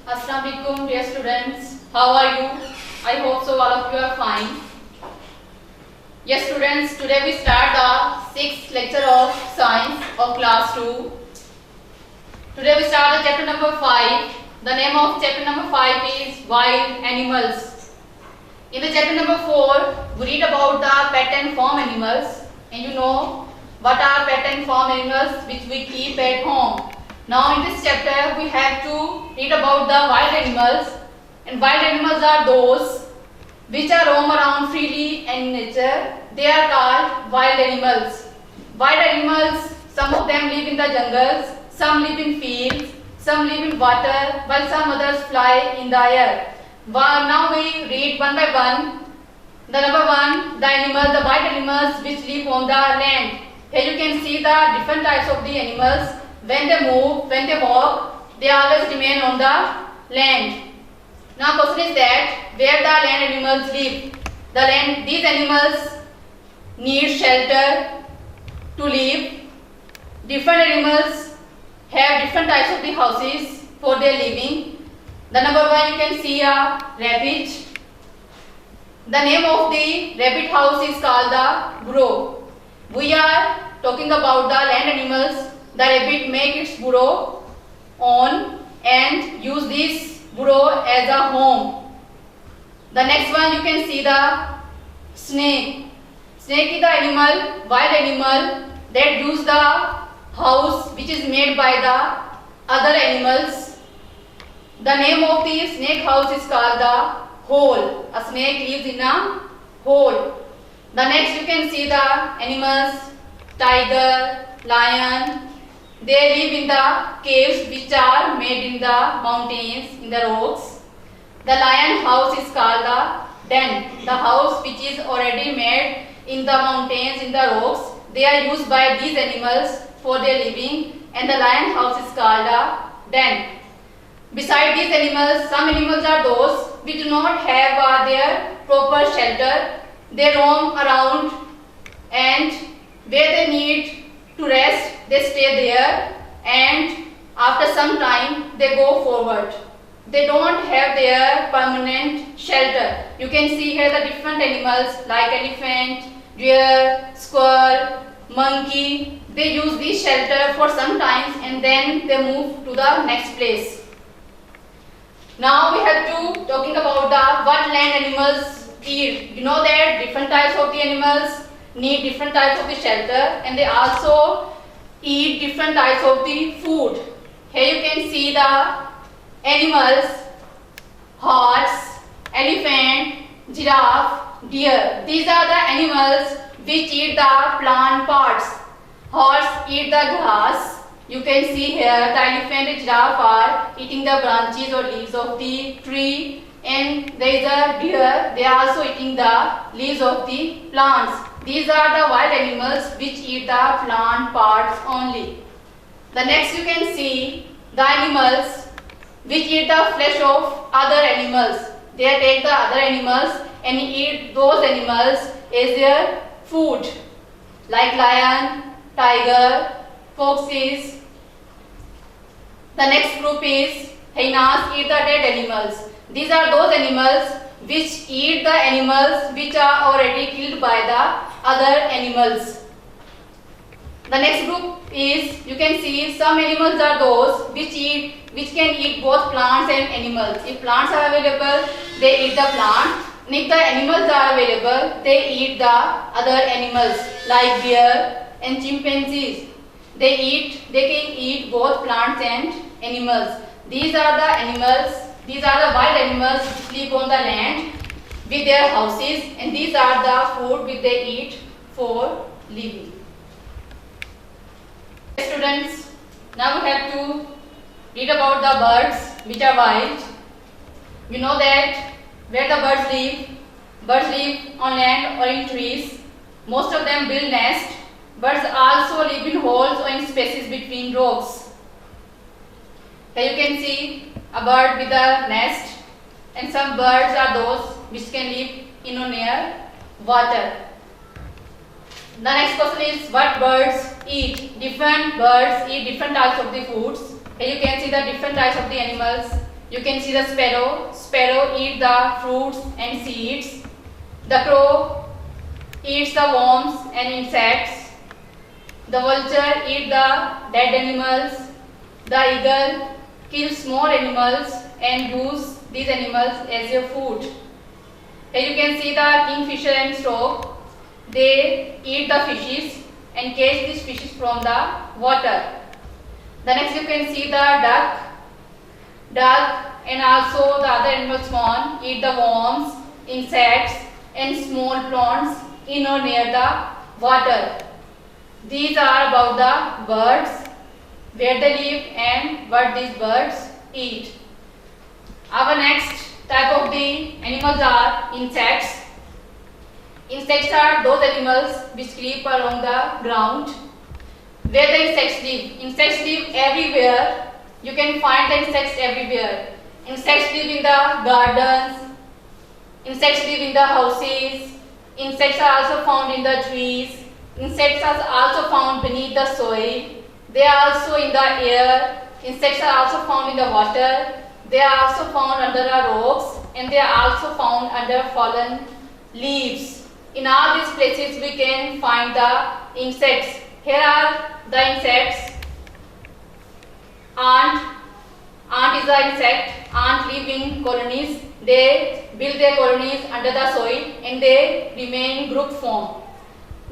Assalamu alaikum dear students. How are you? I hope so all of you are fine. Yes students, today we start the 6th lecture of science of class 2. Today we start the chapter number 5. The name of chapter number 5 is wild animals. In the chapter number 4 we read about the pet and farm animals, and you know what are pet and farm animals which we keep at home. Now in this chapter we have to read about the wild animals, and wild animals are those which are roam around freely in nature. They are called wild animals. Wild animals, some of them live in the jungles, some live in fields, some live in water, while some others fly in the air. Now we read one by one. The number 1, the wild animals which live on the land. Here you can see the different types of the animals. When they move, when they walk, they always remain on the land. Now question is that where the land animals live. These animals need shelter to live. Different animals have different types of the houses for their living. The number 1 you can see a rabbit. The name of the rabbit house is called the burrow. We are talking about the land animals. The rabbit make its burrow on and use this burrow as a home. The next one you can see the snake. Snake is the wild animal that use the house which is made by the other animals. The name of the snake house is called the hole. A snake lives in a hole. The next you can see the animals, tiger, lion. They live in the caves which are made in the mountains, in the rocks. The lion house is called the den. The house which is already made in the mountains, in the rocks. They are used by these animals for their living, and the lion house is called a den. Beside these animals, some animals are those which do not have their proper shelter. They roam around, and where they need to rest, they stay there, and after some time they go forward. They don't have their permanent shelter. You can see here the different animals like elephant, deer, squirrel, monkey. They use this shelter for some time and then they move to the next place. Now we have to talking about the what land animals eat. You know that different types of the animals need different types of the shelter, and they also eat different types of the food. Here you can see the animals: horse, elephant, giraffe, deer. These are the animals which eat the plant parts. Horse eat the grass. You can see here the elephant and giraffe are eating the branches or leaves of the tree, and there is a deer. They are also eating the leaves of the plants. These are the wild animals which eat the plant parts only. The next you can see the animals which eat the flesh of other animals. They take the other animals and eat those animals as their food, like lion, tiger, foxes. The next group is hyenas, eat the dead animals. These are those animals which eat the animals which are already killed by the other animals. The next group is, you can see some animals are those which can eat both plants and animals. If plants are available, they eat the plant, and if the animals are available, they eat the other animals like deer and chimpanzees. They can eat both plants and animals. These are the wild animals which live on the land with their houses, and these are the food which they eat for living. Students, now we have to read about the birds which are wild. You know that where the birds live on land or in trees. Most of them build nests. Birds also live in holes or in spaces between rocks. Here you can see a bird with a nest, and some birds are those which can live in or near water. The next question is what birds eat. Different birds eat different types of the foods. Here you can see the different types of the animals. you can see the sparrow. Sparrow eat the fruits and seeds. The crow eats the worms and insects. The vulture eats the dead animals. The eagle kills small animals and use these animals as your food. Here you can see the kingfisher and stork. They eat the fishes and catch these fishes from the water. The next you can see the duck. Duck and also the other animals swan eat the worms, insects and small plants in or near the water. These are about the birds, where they live and what these birds eat. Our next type of the animals are insects. Insects are those animals which creep along the ground. Where the insects live? Insects live everywhere. You can find the insects everywhere. Insects live in the gardens. Insects live in the houses. Insects are also found in the trees. Insects are also found beneath the soil. They are also in the air. Insects are also found in the water. They are also found under the rocks, and they are also found under fallen leaves. In all these places we can find the insects. Here are the insects. Ant. Ant is the insect. Ant live in colonies. They build their colonies under the soil and they remain in group form.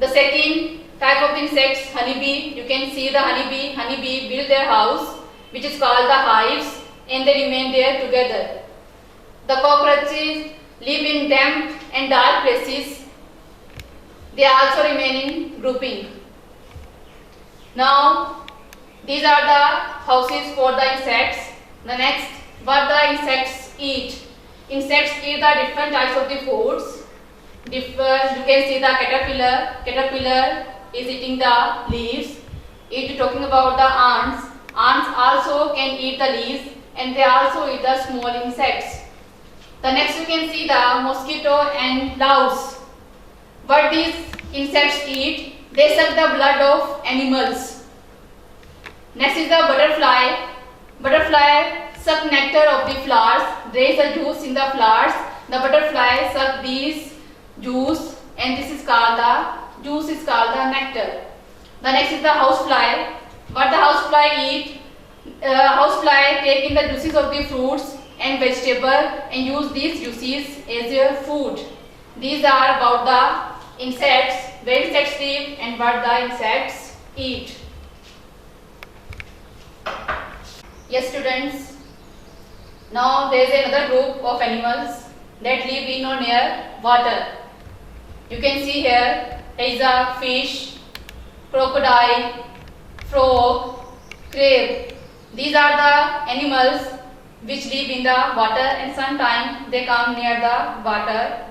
The second type of insects, honeybee. You can see the honeybee. Honeybee build their house, which is called the hives, and they remain there together. The cockroaches live in damp and dark places. They also remain in grouping. Now, these are the houses for the insects. The next, what the insects eat. Insects eat the different types of the foods. You can see the caterpillar. Caterpillar is eating the leaves. It talking about the ants. Ants also can eat the leaves and they also eat the small insects. The next you can see the mosquito and louse. What these insects eat? They suck the blood of animals. Next is the butterfly. Butterfly suck nectar of the flowers. There is a juice in the flowers. The butterfly suck these juice and this is called the juice is called the nectar. The next is the housefly. What the housefly eat? Housefly take in the juices of the fruits and vegetable and use these juices as your food. These are about the insects, where insects live and what the insects eat. Yes students, now there is another group of animals that live in or near water. You can see here there is a fish, crocodile, frog, crab. These are the animals which live in the water and sometimes they come near the water.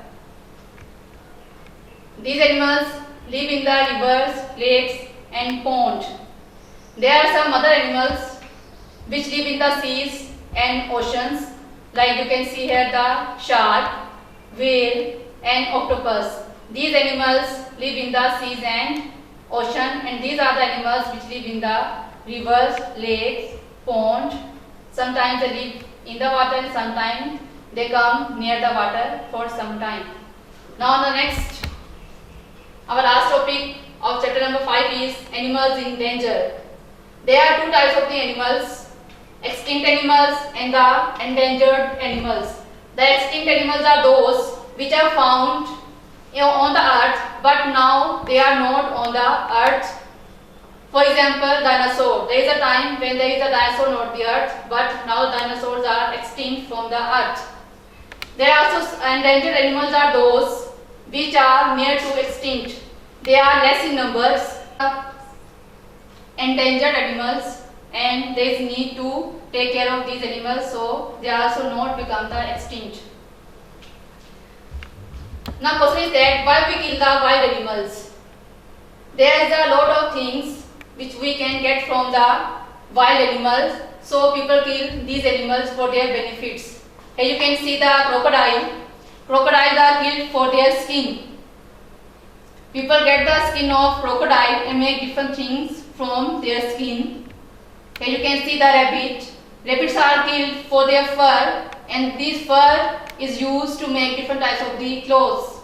These animals live in the rivers, lakes and ponds. There are some other animals which live in the seas and oceans, like you can see here the shark, whale and octopus. These animals live in the seas and ocean, and these are the animals which live in the rivers, lakes, ponds. Sometimes they live in the water and sometimes they come near the water for some time. Now the next, our last topic of chapter number 5 is animals in danger. There are two types of the animals, extinct animals and the endangered animals. The extinct animals are those which are found on the earth but now they are not on the earth. For example, dinosaur. There is a time when there is a dinosaur on the earth, but now dinosaurs are extinct from the earth. There are also endangered animals are those which are near to extinct. They are less in numbers. Endangered animals, and there is need to take care of these animals, so they also not become the extinct. Now question is that why we kill the wild animals? There is a lot of things which we can get from the wild animals, so people kill these animals for their benefits. Here you can see the crocodile. Crocodiles are killed for their skin. People get the skin of crocodile and make different things from their skin. Here you can see the rabbit. Rabbits are killed for their fur, and this fur is used to make different types of the clothes.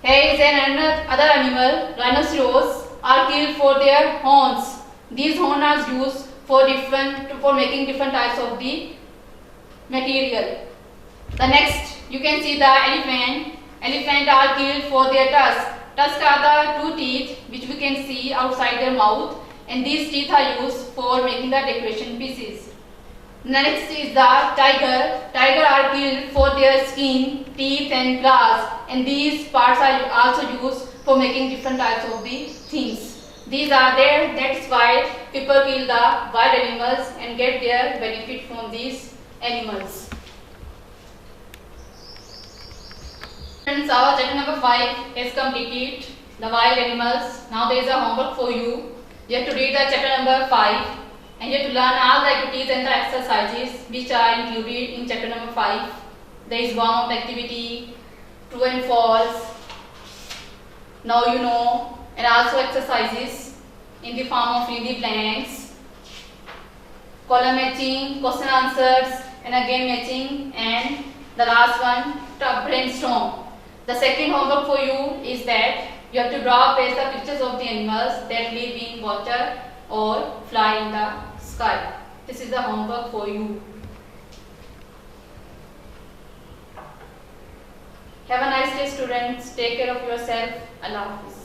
Here is another animal, rhinoceros, are killed for their horns. These horns are used for making different types of the material. The next, you can see the elephant. Elephant are killed for their tusks. Tusks are the two teeth which we can see outside their mouth, and these teeth are used for making the decoration pieces. Next is the tiger. Tiger are killed for their skin, teeth and claws, and these parts are also used for making different types of the things. These are there, that's why people kill the wild animals and get their benefit from these animals. Friends, our chapter number 5 is completed, the wild animals. Now there is a homework for you. You have to read the chapter number 5 and you have to learn all the activities and the exercises which are included in chapter number 5. There is warm-up activity, true and false, now you know, and also exercises in the form of fill the blanks, column matching, question answers, and again matching, and the last one, brainstorm. The second homework for you is that you have to draw paste the pictures of the animals that live in water or fly in the sky. This is the homework for you. Have a nice day, students. Take care of yourself. Allah Hafiz.